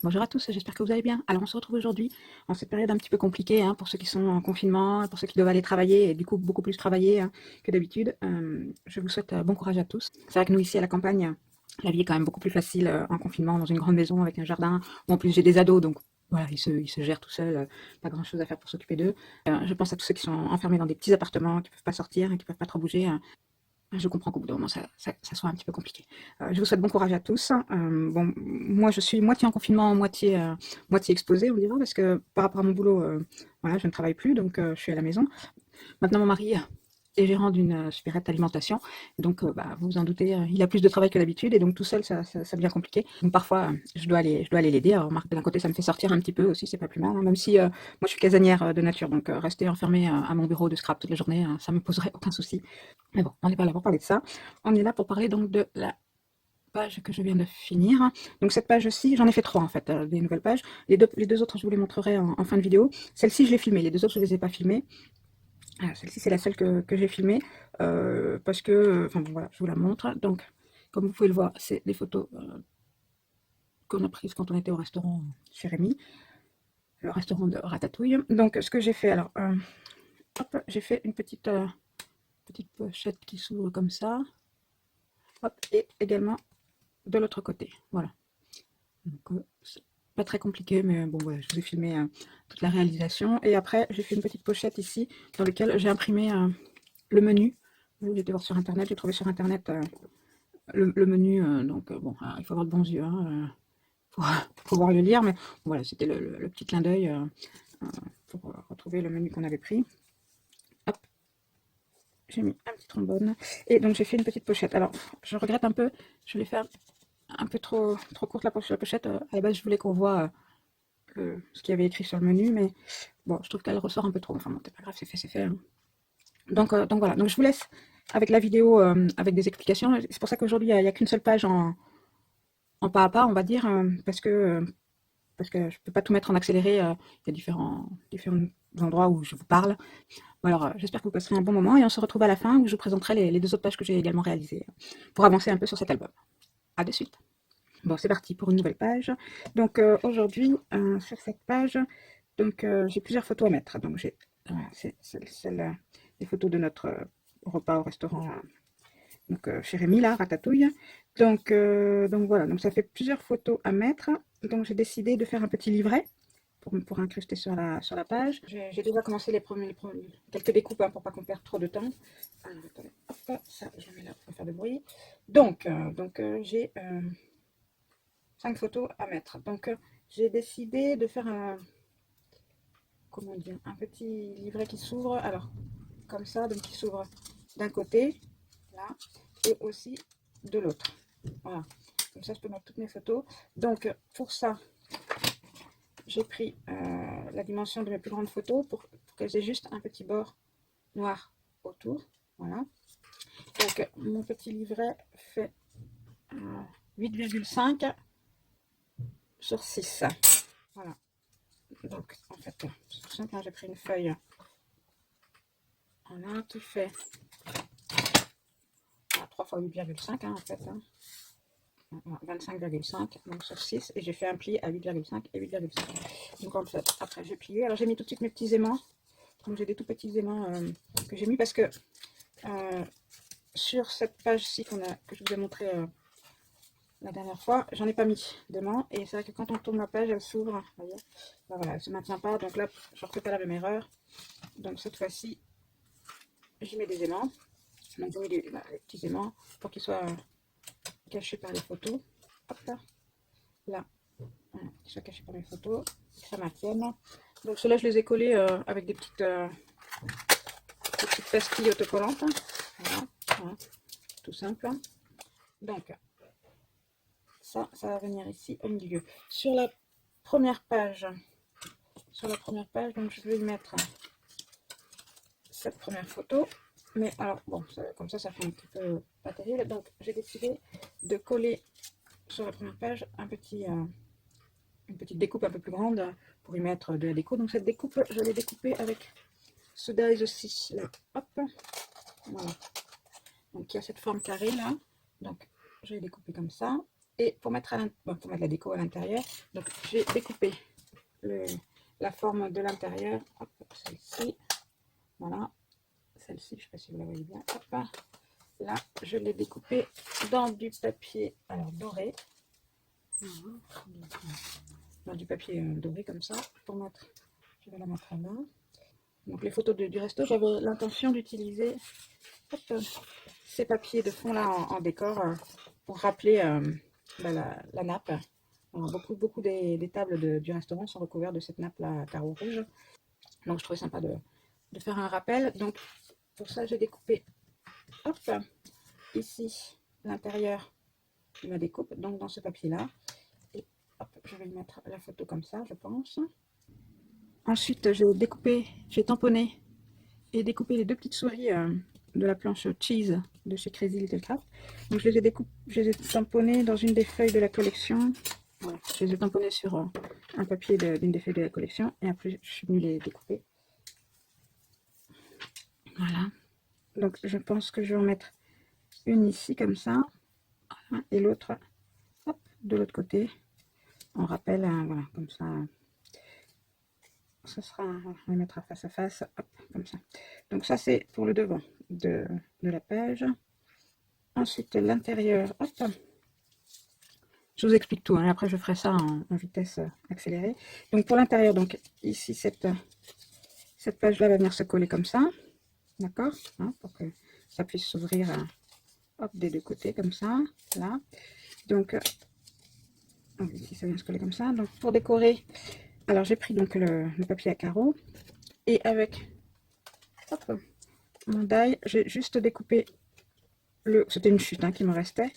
Bonjour à tous, j'espère que vous allez bien. Alors on se retrouve aujourd'hui en cette période un petit peu compliquée hein, pour ceux qui sont en confinement, pour ceux qui doivent aller travailler et du coup beaucoup plus travailler hein, que d'habitude. Je vous souhaite bon courage à tous. C'est vrai que nous ici à la campagne, la vie est quand même beaucoup plus facile en confinement dans une grande maison avec un jardin. Où en plus j'ai des ados donc voilà, ils se gèrent tout seuls, pas grand chose à faire pour s'occuper d'eux. Je pense à tous ceux qui sont enfermés dans des petits appartements, qui peuvent pas sortir et qui peuvent pas trop bouger. Je comprends qu'au bout d'un moment, ça soit un petit peu compliqué. Je vous souhaite bon courage à tous. Bon, moi, je suis moitié en confinement, moitié exposée, on dira, parce que par rapport à mon boulot, voilà, je ne travaille plus, donc je suis à la maison. Maintenant, mon mari est gérant d'une supérette alimentation. Donc, bah, vous vous en doutez, il a plus de travail que d'habitude et donc tout seul, ça devient compliqué. Donc, parfois, je dois aller l'aider. Alors, remarque, d'un côté, ça me fait sortir un petit peu aussi, c'est pas plus mal. Hein, même si moi, je suis casanière de nature, donc rester enfermée à mon bureau de scrap toute la journée, ça me poserait aucun souci. Mais bon, on n'est pas là pour parler de ça. On est là pour parler donc de la page que je viens de finir. Donc cette page-ci, j'en ai fait trois en fait, des nouvelles pages. Les deux autres, je vous les montrerai en fin de vidéo. Celle-ci, je l'ai filmée. Les deux autres, je ne les ai pas filmées. Celle-ci, c'est la seule que j'ai filmée parce que, enfin bon, voilà, je vous la montre. Donc, comme vous pouvez le voir, c'est des photos qu'on a prises quand on était au restaurant chez Rémi, le restaurant de Ratatouille. Donc, ce que j'ai fait, alors, hop, j'ai fait une petite pochette qui s'ouvre comme ça. Hop, et également de l'autre côté. Voilà. Donc, c'est pas très compliqué, mais bon, voilà, je vous ai filmé toute la réalisation. Et après, j'ai fait une petite pochette ici dans laquelle j'ai imprimé le menu. J'ai été voir sur internet, j'ai trouvé sur internet le menu. Donc, bon, il faut avoir de bons yeux hein, pour pouvoir le lire, mais bon, voilà, c'était le petit clin d'œil pour retrouver le menu qu'on avait pris. Hop, j'ai mis un petit trombone. Et donc, j'ai fait une petite pochette. Alors, je regrette un peu, je l'ai fait un peu trop courte la pochette. À la base, je voulais qu'on voit ce qu'il y avait écrit sur le menu, mais bon, je trouve qu'elle ressort un peu trop. Enfin bon, c'est pas grave, c'est fait. Hein. Donc voilà, donc je vous laisse avec la vidéo, avec des explications. C'est pour ça qu'aujourd'hui, il n'y a qu'une seule page en pas à pas, on va dire, parce que je ne peux pas tout mettre en accéléré. Il y a différents endroits où je vous parle. Bon, alors, j'espère que vous passerez un bon moment et on se retrouve à la fin où je vous présenterai les deux autres pages que j'ai également réalisées pour avancer un peu sur cet album. À de suite. Bon, c'est parti pour une nouvelle page. Donc aujourd'hui, sur cette page, donc j'ai plusieurs photos à mettre. Donc j'ai des photos de notre repas au restaurant chez Rémi, là, Ratatouille. Donc voilà, donc ça fait plusieurs photos à mettre. Donc j'ai décidé de faire un petit livret pour incruster sur la page. J'ai déjà commencé quelques découpes hein, pour pas qu'on perde trop de temps. Alors, attendez, hop, ça je mets là pour faire de bruit. Donc j'ai 5 photos à mettre. Donc, j'ai décidé de faire comment dire, un petit livret qui s'ouvre. Alors, comme ça, donc qui s'ouvre d'un côté, là, et aussi de l'autre. Voilà. Comme ça, je peux mettre toutes mes photos. Donc, pour ça, j'ai pris la dimension de mes plus grandes photos pour qu'elles aient juste un petit bord noir autour. Voilà. Donc, mon petit livret fait 8,5 sur 6. Voilà. Donc, en fait, c'est tout simple, hein, j'ai pris une feuille en a qui fait 3 fois 8,5 hein, en fait. Hein. 25,5 donc sur 6 et j'ai fait un pli à 8,5 et 8,5. Donc en fait, après j'ai plié. Alors j'ai mis tout de suite mes petits aimants. Donc j'ai des tout petits aimants que j'ai mis parce que sur cette page-ci que je vous ai montré la dernière fois, j'en ai pas mis d'aimants et c'est vrai que quand on tourne la page, elle s'ouvre. Vous voyez, ben voilà, elle se maintient pas. Donc là, je ne refais pas la même erreur. Donc cette fois-ci, j'y mets des aimants. Donc j'ai mis les petits aimants pour qu'ils soient cachés par les photos. Hop là, voilà, qu'ils soient cachés par les photos, que ça maintienne. Donc ceux-là, je les ai collés avec des petites pastilles autocollantes. Voilà, voilà, tout simple. Donc ça va venir ici au milieu. Sur la première page, donc je vais mettre cette première photo. Mais alors, bon, comme ça fait un petit peu pas terrible. Donc, j'ai décidé de coller sur la première page une petite découpe un peu plus grande pour y mettre de la déco. Donc, cette découpe, je l'ai découpée avec ce dies aussi. Là, hop, voilà. Donc, il y a cette forme carrée là. Donc, je l'ai découpée comme ça. Et pour mettre, pour mettre la déco à l'intérieur, donc j'ai découpé la forme de l'intérieur, celle-ci, voilà, celle-ci, je ne sais pas si vous la voyez bien, hop, là, je l'ai découpé dans du papier, alors doré, dans du papier doré comme ça, pour mettre, je vais la mettre là. Donc les photos du resto, j'avais l'intention d'utiliser ces papiers de fond là en décor pour rappeler la nappe. Alors, beaucoup des tables du restaurant sont recouvertes de cette nappe là à carreaux rouges. Donc je trouvais sympa de faire un rappel. Donc pour ça j'ai découpé hop, ici l'intérieur de ma découpe, donc dans ce papier là. Et hop, je vais mettre la photo comme ça, je pense. Ensuite j'ai tamponné et découpé les deux petites souris de la planche cheese de chez Crazy Little Craft. Donc je les ai tamponnées dans une des feuilles de la collection. Voilà, je les ai tamponnées sur un papier d'une des feuilles de la collection et après je suis venue les découper. Voilà. Donc je pense que je vais en mettre une ici comme ça et l'autre de l'autre côté. On rappelle, voilà, comme ça. Ce sera, on les mettra face à face, hop, comme ça. Donc ça c'est pour le devant de la page. Ensuite l'intérieur, hop. Je vous explique tout, hein. Après je ferai ça en vitesse accélérée. Donc pour l'intérieur, donc ici cette page-là va venir se coller comme ça, d'accord, hein, pour que ça puisse s'ouvrir hop, des deux côtés comme ça, là. Donc ici ça vient se coller comme ça. Donc pour décorer, alors j'ai pris donc le papier à carreaux et avec hop, mon die, j'ai juste découpé c'était une chute hein, qui me restait.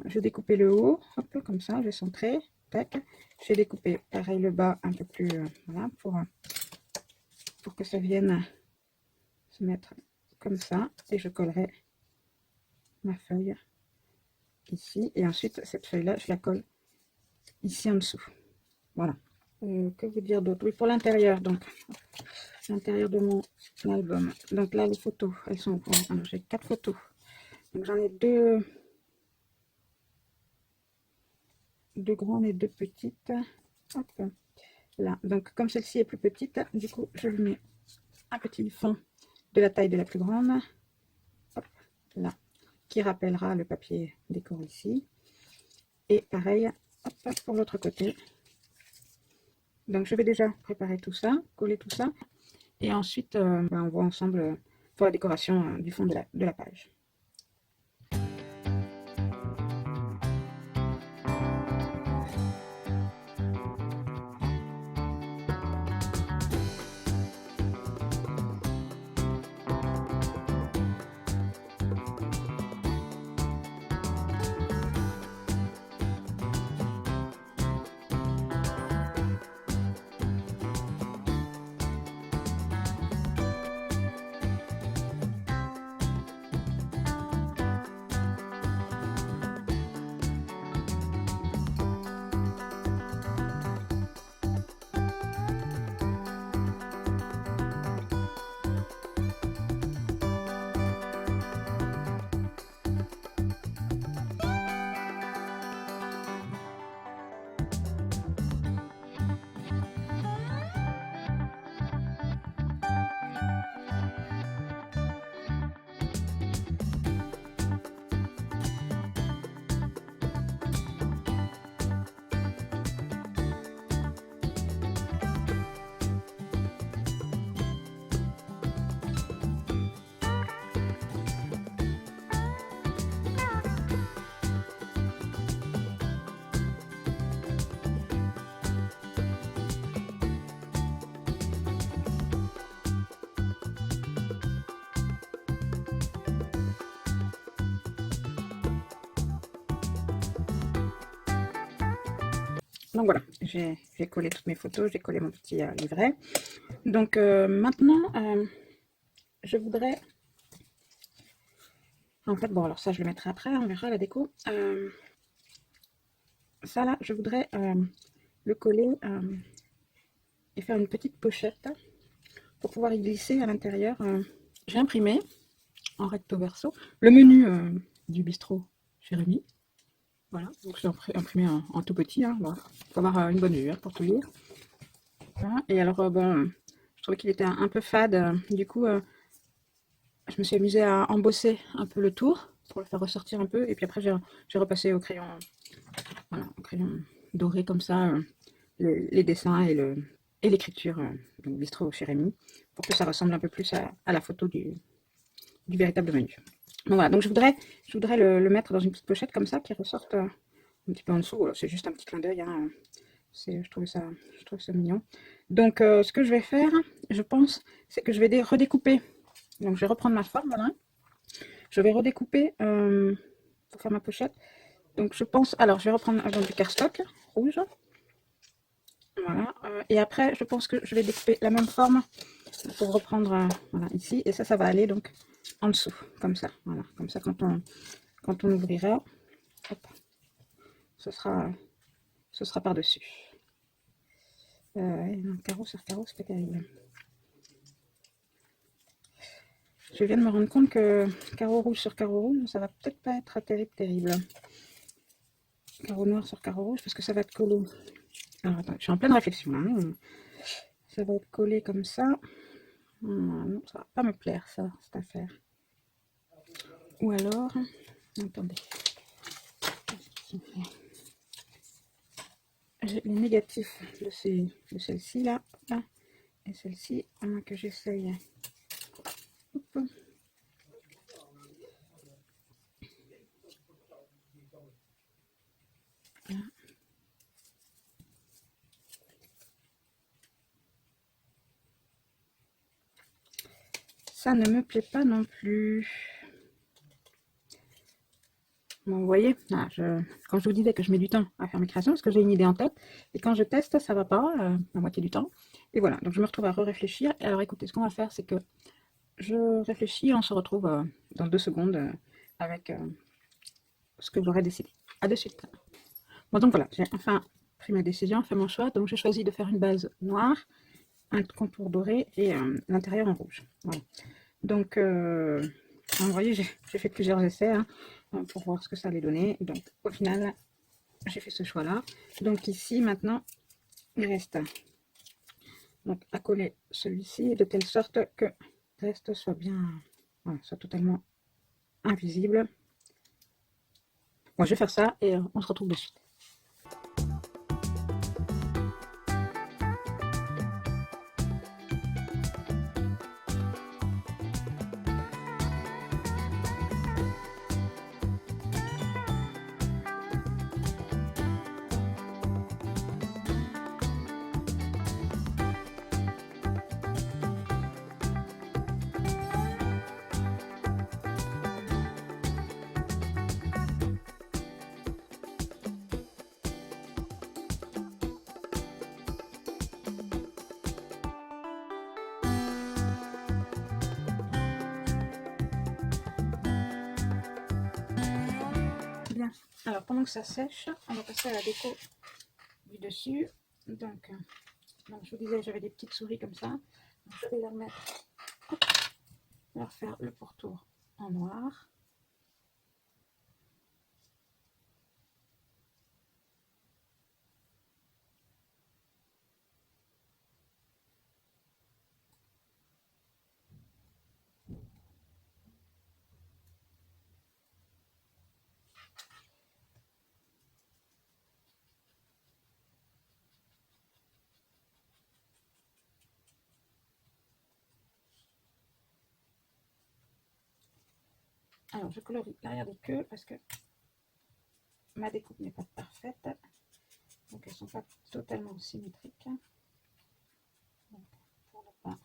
J'ai découpé le haut, hop, comme ça, j'ai centré, tac. J'ai découpé pareil le bas un peu plus, voilà, pour que ça vienne se mettre comme ça. Et je collerai ma feuille ici. Et ensuite, cette feuille-là, je la colle ici en dessous. Voilà. Que vous dire d'autre? Oui, pour l'intérieur, donc, l'intérieur de mon album. Donc là, les photos, elles sont au point. Alors, j'ai 4 photos. Donc j'en ai deux grandes et 2 petites. Hop, là. Donc comme celle-ci est plus petite, du coup je lui mets un petit fond de la taille de la plus grande. Hop, là, qui rappellera le papier décor ici. Et pareil, hop, pour l'autre côté. Donc je vais déjà préparer tout ça, coller tout ça. Et ensuite, on voit ensemble pour la décoration du fond de la page. Donc voilà, j'ai collé toutes mes photos, j'ai collé mon petit livret. Donc maintenant, je voudrais... En fait, bon, alors ça, je le mettrai après, on verra la déco. Ça, là, je voudrais le coller et faire une petite pochette pour pouvoir y glisser à l'intérieur. J'ai imprimé en recto verso le menu du bistrot chez Rémi. Voilà, donc je l'ai imprimé en tout petit, hein, voilà. Faut avoir une bonne vue hein, pour tout lire. Voilà. Et alors, bon, je trouvais qu'il était un peu fade, du coup, je me suis amusée à embosser un peu le tour pour le faire ressortir un peu. Et puis après, j'ai repassé au crayon, voilà, au crayon doré comme ça, les dessins et l'écriture, donc Bistrot chez Rémi, pour que ça ressemble un peu plus à la photo du véritable menu. Donc voilà, donc je voudrais le mettre dans une petite pochette comme ça qui ressorte un petit peu en dessous. Voilà, c'est juste un petit clin d'œil, hein. Je trouve ça mignon. Donc ce que je vais faire, je pense, c'est que je vais redécouper. Donc je vais reprendre ma forme, voilà. Je vais redécouper pour faire ma pochette. Donc je pense, alors je vais reprendre du cardstock rouge. Voilà. Et après, je pense que je vais découper la même forme pour reprendre voilà, ici. Et ça va aller donc en dessous, comme ça. Voilà, comme ça quand on ouvrira, hop, ce sera par-dessus. Carreau sur carreau, c'est pas terrible. Je viens de me rendre compte que carreau rouge sur carreau rouge, ça va peut-être pas être terrible. Carreau noir sur carreau rouge, parce que ça va être collé. Alors attends, je suis en pleine réflexion là. Ça va être collé comme ça. Non, ça va pas me plaire ça, cette affaire. Ou alors, attendez. J'ai les négatifs de celle-ci là, et celle-ci que j'essaye. Ça ne me plaît pas non plus. Bon, vous voyez, là, quand je vous disais que je mets du temps à faire mes créations, parce que j'ai une idée en tête, et quand je teste, ça va pas, la moitié du temps. Et voilà, donc je me retrouve à réfléchir. Et alors écoutez, ce qu'on va faire, c'est que je réfléchis, on se retrouve dans 2 secondes avec ce que j'aurais décidé. À de suite. Bon, donc voilà, j'ai enfin pris ma décision, fait mon choix. Donc j'ai choisi de faire une base noire, un contour doré et l'intérieur en rouge. Voilà. Donc, vous voyez, j'ai fait plusieurs essais hein, pour voir ce que ça allait donner. Donc, au final, j'ai fait ce choix-là. Donc, ici, maintenant, il reste donc, à coller celui-ci de telle sorte que le reste soit bien, voilà, soit totalement invisible. Bon, je vais faire ça et on se retrouve de suite. Bien. Alors, pendant que ça sèche, on va passer à la déco du dessus. Donc je vous disais, j'avais des petites souris comme ça. Donc, je vais leur mettre, hop, leur faire le pourtour en noir. Alors, je colorie l'arrière des queues parce que ma découpe n'est pas parfaite. Donc, elles ne sont pas totalement symétriques. Donc, pour ne pas...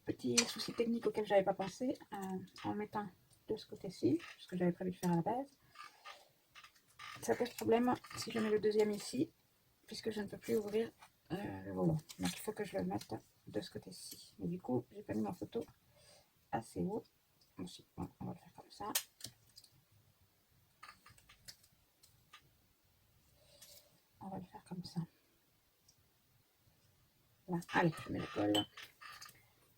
petit souci technique auquel j'avais pas pensé en mettant de ce côté-ci, ce que j'avais prévu de faire à la base. Ça pose problème si je mets le deuxième ici, puisque je ne peux plus ouvrir le volant. Donc il faut que je le mette de ce côté-ci. Mais du coup, j'ai pas mis ma photo assez haut. Ensuite, bon, on va le faire comme ça. On va le faire comme ça. Voilà. Allez, je mets le col.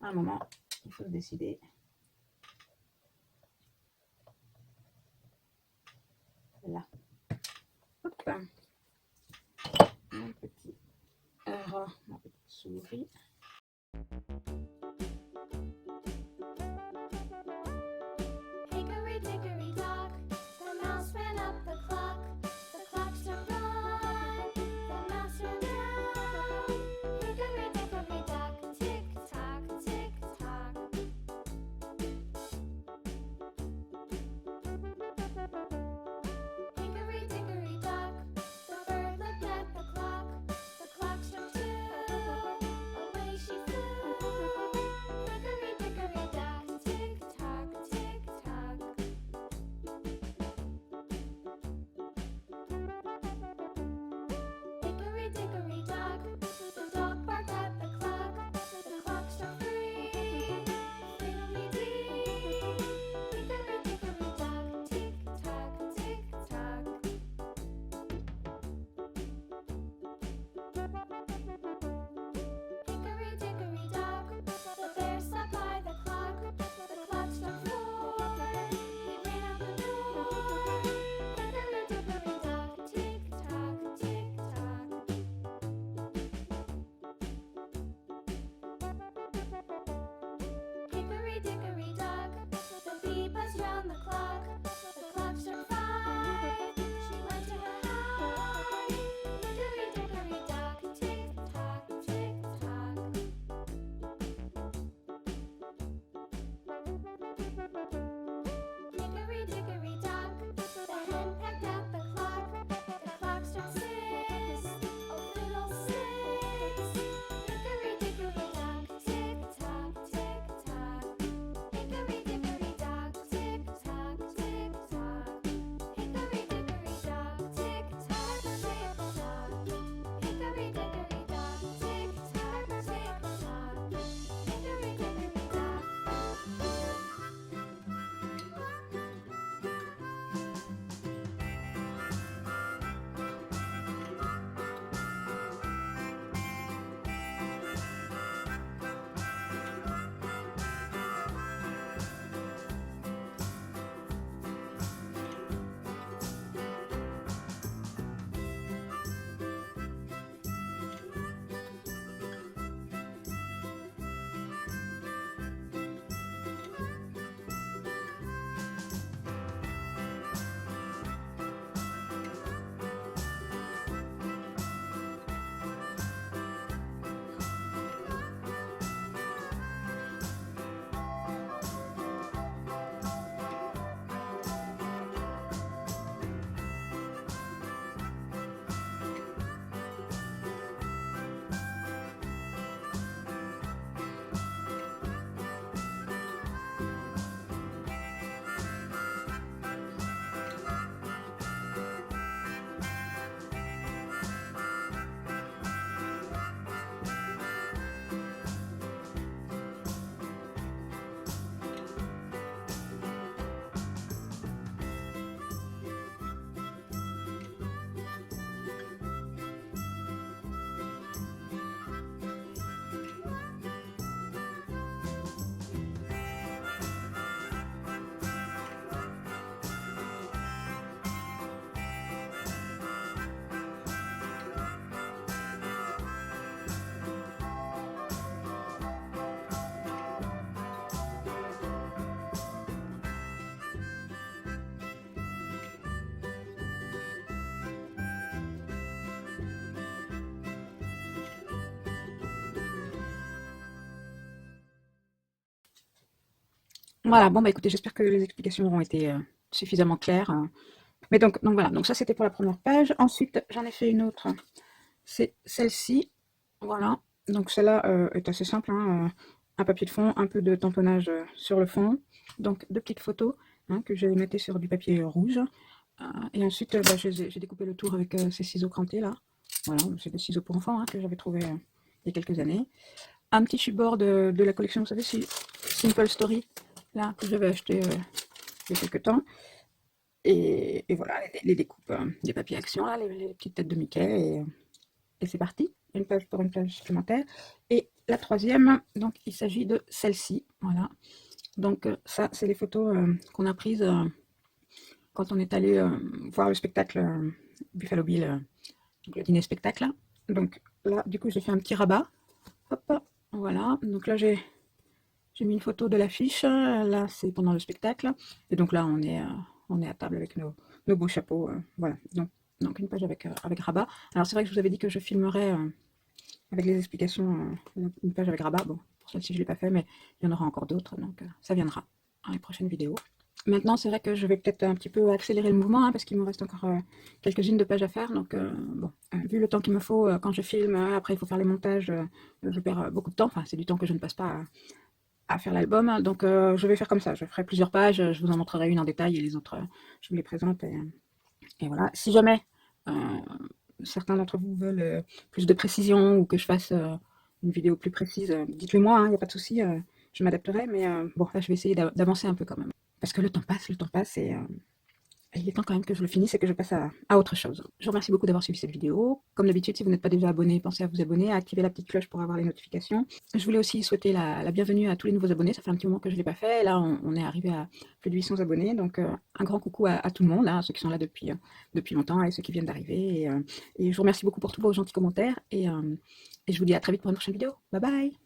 À un moment, il faut se décider. Là. Hop. Mon petit ma petite souris. Hickory dickory dock, the mouse ran up the clock. The clock struck one, the mouse ran down. Hickory dickory dock, tick tock, tick tock. Hickory dickory dock, the bird looked at the clock. The clock struck two, away she flew. Hickory dickory dock, tick tock, tick tock. Hickory dickory dock, the dog barked at the clock. The clock struck three, fiddly-dee. Hickory dickory dock, tick tock, tick tock. Hickory dickory dock, the bear sat by the clock. The clock struck four, he ran out the door. Hickory dickory dock, tick tock, tick tock. Hickory dickory dock, the bee buzzed round the clock. The clock struck five, she went to her hive. Hickory dickory dock, tick tock, tick tock. Hickory dickory dock, the hen pecked at the clock. The clock struck six, oh fiddlesticks. Hickory dickory dock, tick tock, tick tock. Hickory dickory dock, tick tock, tick tock. Hickory dickory dock, tick tock, tick tock. Hickory dickory dock, tick tock, tick tock. Hickory dickory dock. Voilà, bon bah écoutez, j'espère que les explications auront été suffisamment claires. Mais donc voilà, donc ça c'était pour la première page. Ensuite, j'en ai fait une autre, c'est celle-ci. Voilà, donc celle-là est assez simple, hein, un papier de fond, un peu de tamponnage sur le fond. Donc, deux petites photos que je vais mettre sur du papier rouge. Et ensuite, j'ai découpé le tour avec ces ciseaux crantés là. Voilà, c'est des ciseaux pour enfants que j'avais trouvé il y a quelques années. Un petit support de la collection, vous savez, Simple Story, là, que j'avais acheté il y a quelques temps. Et voilà, les découpes des papiers action, là, les petites têtes de Mickey. Et c'est parti, une page pour une page supplémentaire. Et la troisième, donc il s'agit de celle-ci, voilà. Donc ça, c'est les photos qu'on a prises quand on est allé voir le spectacle Buffalo Bill, donc le dîner spectacle. Donc là, du coup, j'ai fait un petit rabat. Hop, voilà. Donc là, j'ai mis une photo de l'affiche. Là, c'est pendant le spectacle. Et donc là, on est à table avec nos beaux chapeaux. Voilà. Donc une page avec rabat. Alors c'est vrai que je vous avais dit que je filmerais avec les explications une page avec rabat. Bon, pour celle-ci, je ne l'ai pas fait, mais il y en aura encore d'autres. Donc ça viendra dans les prochaines vidéos. Maintenant, c'est vrai que je vais peut-être un petit peu accélérer le mouvement parce qu'il me reste encore quelques-unes de pages à faire. Donc, bon, vu le temps qu'il me faut quand je filme, après il faut faire les montages, je perds beaucoup de temps. Enfin, c'est du temps que je ne passe pas à faire l'album. Donc, je vais faire comme ça. Je ferai plusieurs pages. Je vous en montrerai une en détail et les autres, je vous les présente. Et voilà. Si jamais certains d'entre vous veulent plus de précision ou que je fasse une vidéo plus précise, dites-le moi, il n'y a pas de souci. Je m'adapterai. Mais bon, là, je vais essayer d'avancer un peu quand même. Parce que le temps passe et il est temps quand même que je le finisse et que je passe à autre chose. Je vous remercie beaucoup d'avoir suivi cette vidéo. Comme d'habitude, si vous n'êtes pas déjà abonné, pensez à vous abonner, à activer la petite cloche pour avoir les notifications. Je voulais aussi souhaiter la bienvenue à tous les nouveaux abonnés. Ça fait un petit moment que je ne l'ai pas fait. Là, on est arrivé à plus de 800 abonnés. Donc, un grand coucou à tout le monde, ceux qui sont là depuis longtemps et ceux qui viennent d'arriver. Et je vous remercie beaucoup pour tous vos gentils commentaires. Et je vous dis à très vite pour une prochaine vidéo. Bye bye!